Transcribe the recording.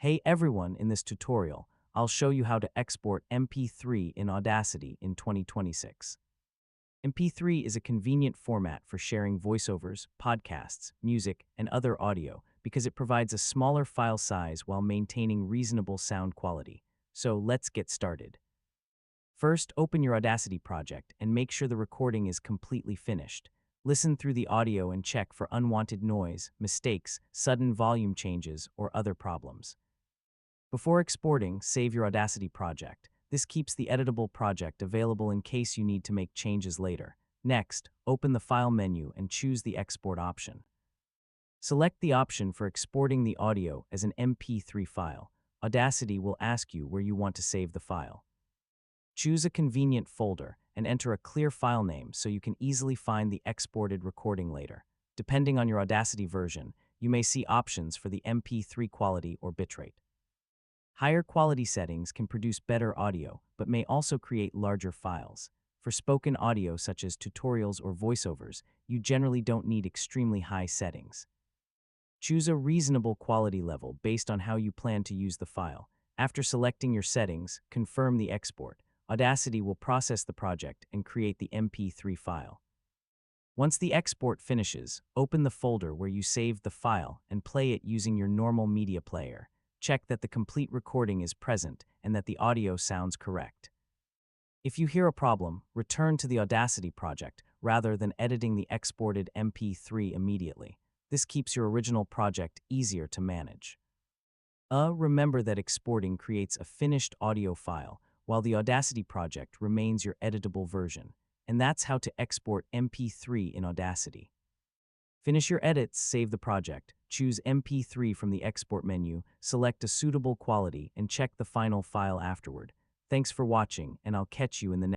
Hey everyone, in this tutorial, I'll show you how to export MP3 in Audacity in 2026. MP3 is a convenient format for sharing voiceovers, podcasts, music, and other audio because it provides a smaller file size while maintaining reasonable sound quality. So let's get started. First, open your Audacity project and make sure the recording is completely finished. Listen through the audio and check for unwanted noise, mistakes, sudden volume changes, or other problems. Before exporting, save your Audacity project. This keeps the editable project available in case you need to make changes later. Next, open the File menu and choose the Export option. Select the option for exporting the audio as an MP3 file. Audacity will ask you where you want to save the file. Choose a convenient folder and enter a clear file name so you can easily find the exported recording later. Depending on your Audacity version, you may see options for the MP3 quality or bitrate. Higher quality settings can produce better audio, but may also create larger files. For spoken audio such as tutorials or voiceovers, you generally don't need extremely high settings. Choose a reasonable quality level based on how you plan to use the file. After selecting your settings, confirm the export. Audacity will process the project and create the MP3 file. Once the export finishes, open the folder where you saved the file and play it using your normal media player. Check that the complete recording is present and that the audio sounds correct. If you hear a problem, return to the Audacity project rather than editing the exported MP3 immediately. This keeps your original project easier to manage. Remember that exporting creates a finished audio file, while the Audacity project remains your editable version. And that's how to export MP3 in Audacity. Finish your edits, save the project, choose MP3 from the export menu, select a suitable quality, and check the final file afterward. Thanks for watching, and I'll catch you in the next